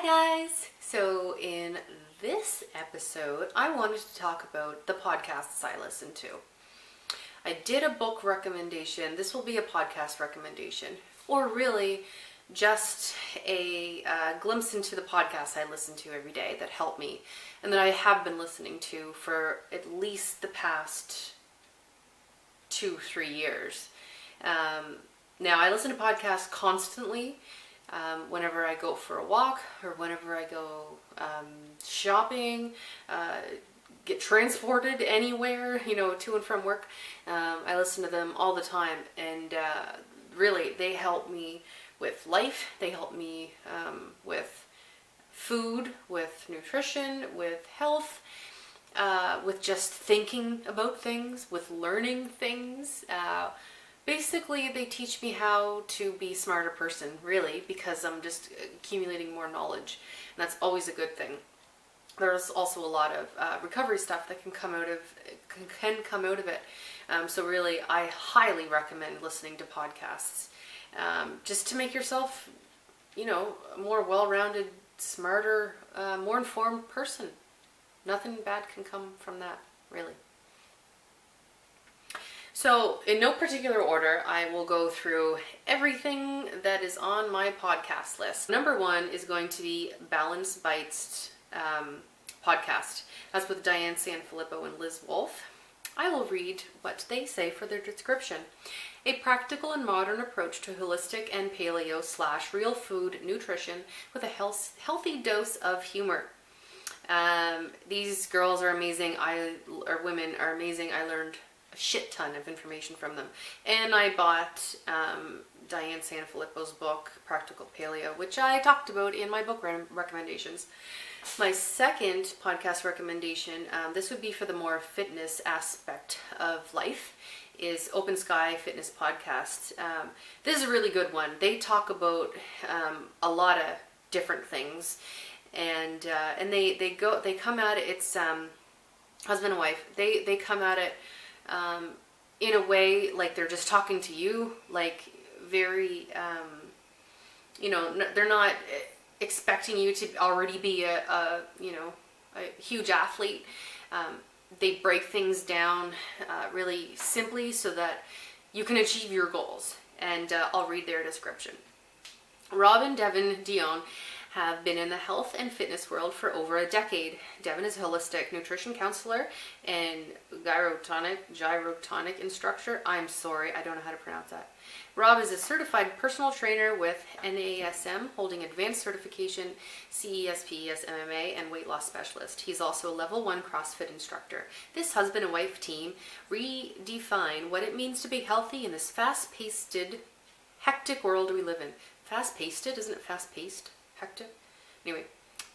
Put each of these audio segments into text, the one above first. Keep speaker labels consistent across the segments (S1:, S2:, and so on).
S1: guys! So in this episode, I wanted to talk about the podcasts I listen to. I did a book recommendation. This will be a podcast recommendation, or really just a glimpse into the podcasts I listen to every day that help me and that I have been listening to for at least the past 2-3 years. Now, I listen to podcasts constantly. Whenever I go for a walk or whenever I go shopping, get transported anywhere, to and from work, I listen to them all the time, and really they help me with life. They help me with food, with nutrition, with health, with just thinking about things, with learning things. Basically, they teach me how to be a smarter person, really, because I'm just accumulating more knowledge, and that's always a good thing. There's also a lot of recovery stuff that can come out of it. So really, I highly recommend listening to podcasts, just to make yourself, a more well-rounded, smarter, more informed person. Nothing bad can come from that, really. So, in no particular order, I will go through everything that is on my podcast list. Number 1 is going to be Balance Bites podcast. That's with Diane Sanfilippo and Liz Wolfe. I will read what they say for their description. A practical and modern approach to holistic and paleo/real food nutrition with a healthy dose of humor. These girls are amazing. Women are amazing. I learned a shit ton of information from them. And I bought Diane Sanfilippo's book, Practical Paleo, which I talked about in my book recommendations. My second podcast recommendation, this would be for the more fitness aspect of life, is Open Sky Fitness Podcast. This is a really good one. They talk about a lot of different things, and they come at it. It's husband and wife. They come at it in a way like they're just talking to you, like very, they're not expecting you to already be a huge athlete. They break things down really simply so that you can achieve your goals. And I'll read their description. Rob and Devin Dion have been in the health and fitness world for over a decade. Devin is a holistic nutrition counselor and gyrotonic instructor. I'm sorry, I don't know how to pronounce that. Rob is a certified personal trainer with NASM, holding advanced certification, CESP, MMA, and weight loss specialist. He's also a level 1 CrossFit instructor. This husband and wife team redefine what it means to be healthy in this fast-paced, hectic world we live in. Fast-paced? Isn't it fast-paced? Hectic? Anyway,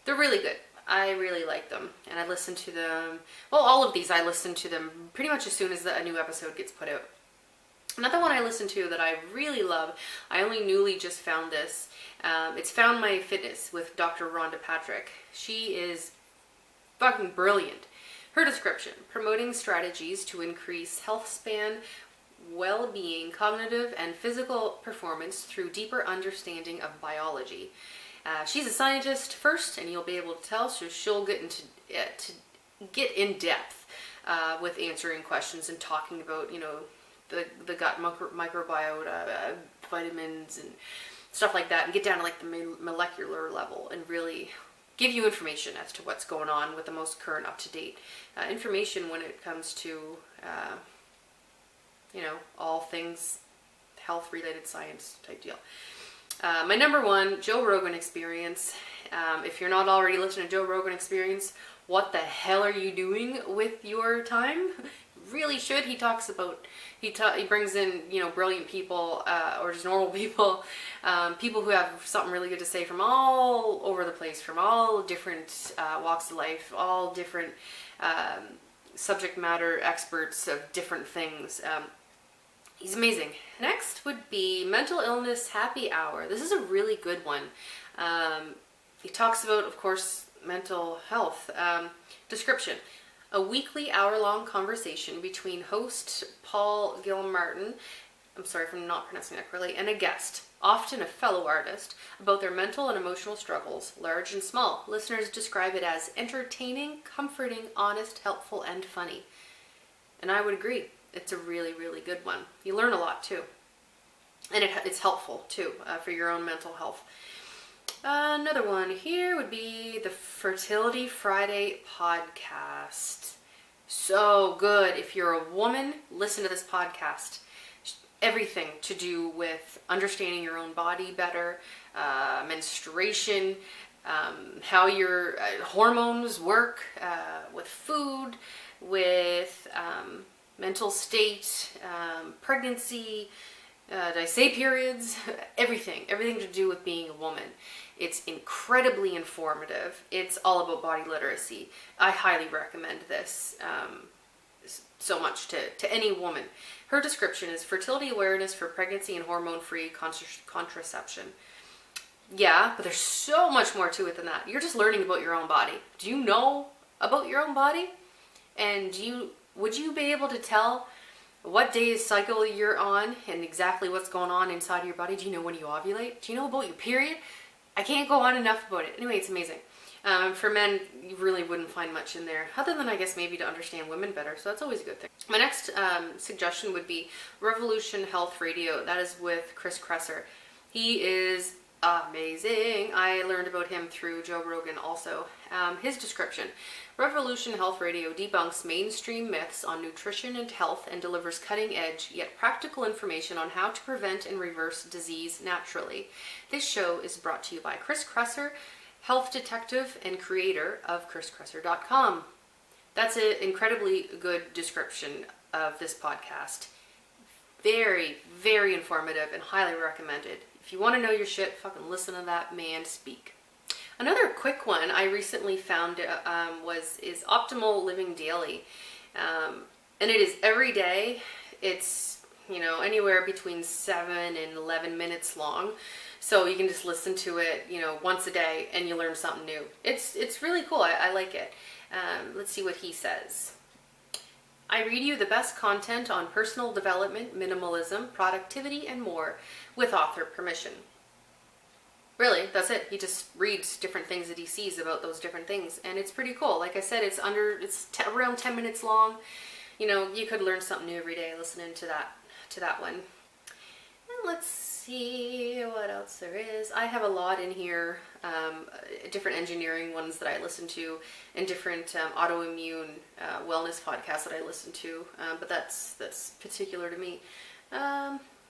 S1: they're really good. I really like them, and I listen to them. Well, all of these I listen to them pretty much as soon as a new episode gets put out. Another one I listen to that I really love, I only newly just found this. It's Found My Fitness with Dr. Rhonda Patrick. She is fucking brilliant. Her description: promoting strategies to increase health span, well-being, cognitive, and physical performance through deeper understanding of biology. She's a scientist first, and you'll be able to tell, so she'll get in depth with answering questions and talking about, the gut microbiota, vitamins and stuff like that, and get down to like the molecular level and really give you information as to what's going on with the most current up-to-date information when it comes to all things health-related science type deal. My number 1, Joe Rogan Experience. If you're not already listening to Joe Rogan Experience, what the hell are you doing with your time? Really should. He talks about, he brings in, brilliant people, or just normal people, people who have something really good to say from all over the place, from all different walks of life, all different subject matter experts of different things. He's amazing. Next would be Mental Illness Happy Hour. This is a really good one. He talks about, of course, mental health. Description: a weekly hour-long conversation between host Paul Gilmartin, I'm sorry if I'm not pronouncing that correctly, and a guest. often a fellow artist, about their mental and emotional struggles, large and small. Listeners describe it as entertaining, comforting, honest, helpful, and funny. And I would agree. It's a really, really good one. You learn a lot too. And it's helpful too for your own mental health. Another one here would be the Fertility Friday podcast. So good. If you're a woman, listen to this podcast. Everything to do with understanding your own body better, menstruation, how your hormones work, with food, with mental state, pregnancy, did I say periods? Everything to do with being a woman. It's incredibly informative. It's all about body literacy. I highly recommend this so much to any woman. Her description is fertility awareness for pregnancy and hormone-free contraception. Yeah, but there's so much more to it than that. You're just learning about your own body. Do you know about your own body? And would you be able to tell what day's cycle you're on and exactly what's going on inside your body? Do you know when you ovulate? Do you know about your period? I can't go on enough about it. Anyway, it's amazing. For men, you really wouldn't find much in there, other than I guess maybe to understand women better, so that's always a good thing. My next suggestion would be Revolution Health Radio. That is with Chris Kresser. He is amazing. I learned about him through Joe Rogan also. His description: Revolution Health Radio debunks mainstream myths on nutrition and health and delivers cutting-edge yet practical information on how to prevent and reverse disease naturally. This show is brought to you by Chris Kresser, health detective and creator of chriskresser.com. That's an incredibly good description of this podcast. Very, very informative and highly recommended. If you want to know your shit, fucking listen to that man speak. Another quick one I recently found is Optimal Living Daily. And it is every day. It's, anywhere between 7 and 11 minutes long. So you can just listen to it, once a day and you learn something new. It's really cool. I like it. Let's see what he says. I read you the best content on personal development, minimalism, productivity, and more with author permission. Really, that's it. He just reads different things that he sees about those different things, and it's pretty cool. Like I said, it's around 10 minutes long. You could learn something new every day listening to that one. And let's see what else there is. I have a lot in here, different engineering ones that I listen to, and different autoimmune wellness podcasts that I listen to, but that's particular to me.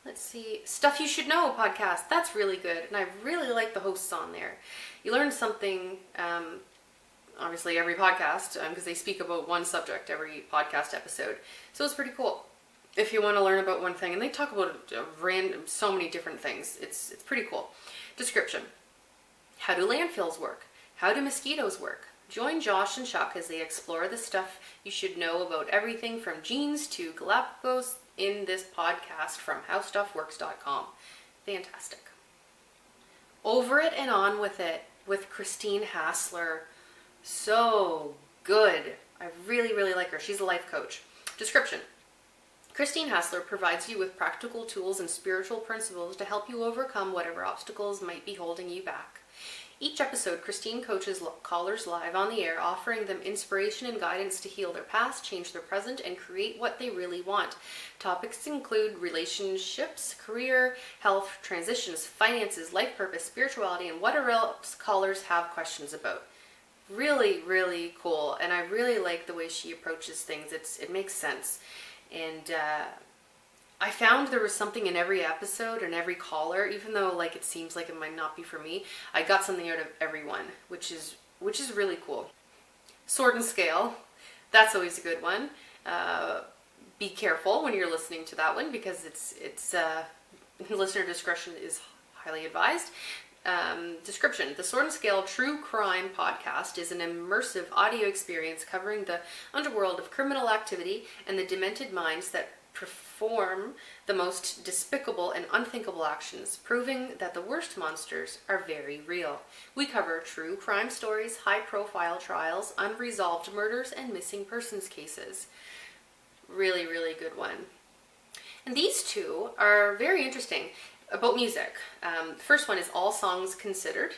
S1: Let's see, Stuff You Should Know podcast. That's really good, and I really like the hosts on there. You learn something, obviously every podcast, because they speak about one subject every podcast episode, so it's pretty cool. If you want to learn about one thing, and they talk about so many different things. It's pretty cool. Description: how do landfills work? How do mosquitoes work? Join Josh and Chuck as they explore the stuff you should know about everything from genes to Galapagos in this podcast from howstuffworks.com. Fantastic. Over It and On With It with Christine Hassler. So good. I really, really like her. She's a life coach. Description: Christine Hassler provides you with practical tools and spiritual principles to help you overcome whatever obstacles might be holding you back. Each episode, Christine coaches callers live on the air, offering them inspiration and guidance to heal their past, change their present, and create what they really want. Topics include relationships, career, health, transitions, finances, life purpose, spirituality, and whatever else callers have questions about. Really, really cool, and I really like the way she approaches things. It makes sense. And I found there was something in every episode and every caller, even though it seems like it might not be for me. I got something out of everyone, which is really cool. Sword and Scale, that's always a good one. Be careful when you're listening to that one, because it's listener discretion is highly advised. Description: the Sword and Scale True Crime podcast is an immersive audio experience covering the underworld of criminal activity and the demented minds that perform the most despicable and unthinkable actions, proving that the worst monsters are very real. We cover true crime stories, high-profile trials, unresolved murders, and missing persons cases. Really, really good one. And these two are very interesting. about music. The first one is All Songs Considered.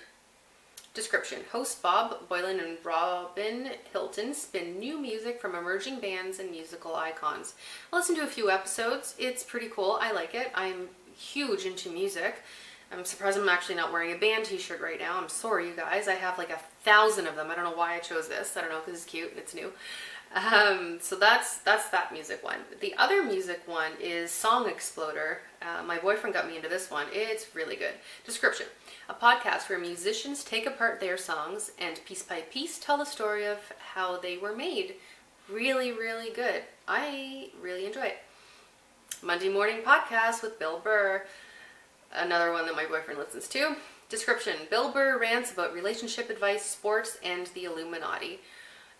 S1: Description: hosts Bob Boylan and Robin Hilton spin new music from emerging bands and musical icons. I listened to a few episodes. It's pretty cool. I like it. I'm huge into music. I'm surprised I'm actually not wearing a band t-shirt right now. I'm sorry, you guys. I have like 1,000 of them. I don't know why I chose this. I don't know, because it's cute and it's new. So that's that music one. The other music one is Song Exploder. My boyfriend got me into this one. It's really good. Description: a podcast where musicians take apart their songs and piece by piece tell the story of how they were made. Really, really good. I really enjoy it. Monday Morning Podcast with Bill Burr. Another one that my boyfriend listens to. Description: Bill Burr rants about relationship advice, sports, and the Illuminati.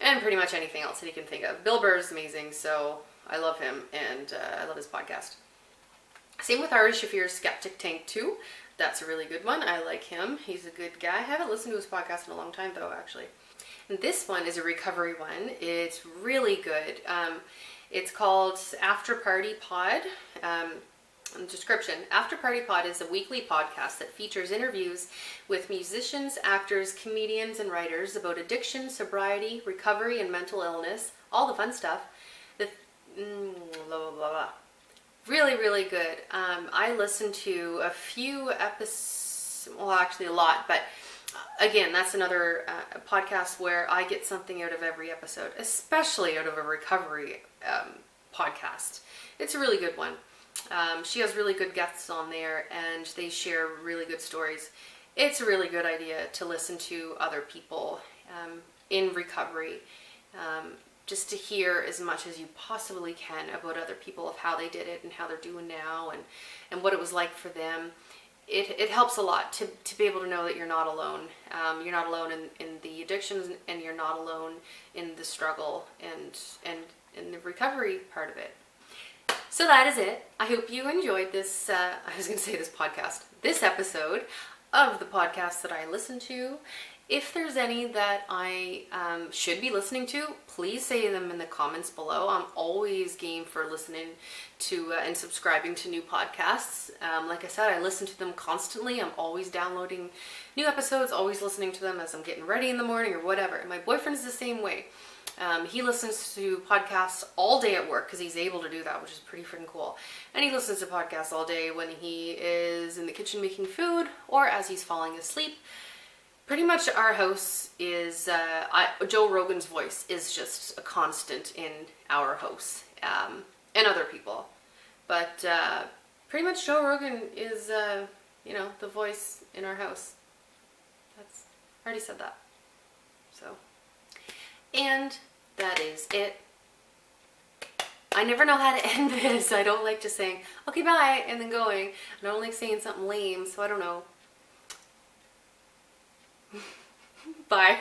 S1: And pretty much anything else that he can think of. Bill Burr is amazing, so I love him, and I love his podcast. Same with Ari Shafir's Skeptic Tank 2. That's a really good one. I like him. He's a good guy. I haven't listened to his podcast in a long time, though, actually. And this one is a recovery one. It's really good. It's called After Party Pod. Description: After Party Pod is a weekly podcast that features interviews with musicians, actors, comedians, and writers about addiction, sobriety, recovery, and mental illness. All the fun stuff. Blah, blah, blah, blah. Really, really good. I listened to a few episodes, well, actually a lot, but again, that's another podcast where I get something out of every episode, especially out of a recovery podcast. It's a really good one. She has really good guests on there, and they share really good stories. It's a really good idea to listen to other people in recovery, just to hear as much as you possibly can about other people, of how they did it and how they're doing now, and what it was like for them. It helps a lot to be able to know that you're not alone. You're not alone in the addictions, and you're not alone in the struggle and in the recovery part of it. So that is it. I hope you enjoyed this, this episode of the podcast that I listen to. If there's any that I should be listening to, please say them in the comments below. I'm always game for listening to and subscribing to new podcasts. Like I said, I listen to them constantly. I'm always downloading new episodes, always listening to them as I'm getting ready in the morning or whatever. And my boyfriend's the same way. He listens to podcasts all day at work because he's able to do that, which is pretty freaking cool. And he listens to podcasts all day when he is in the kitchen making food or as he's falling asleep. Pretty much our house is, Joe Rogan's voice is just a constant in our house, and other people. But pretty much Joe Rogan is, the voice in our house. I already said that. So, and that is it. I never know how to end this. I don't like just saying, okay, bye, and then going. I don't like saying something lame, so I don't know. Bye.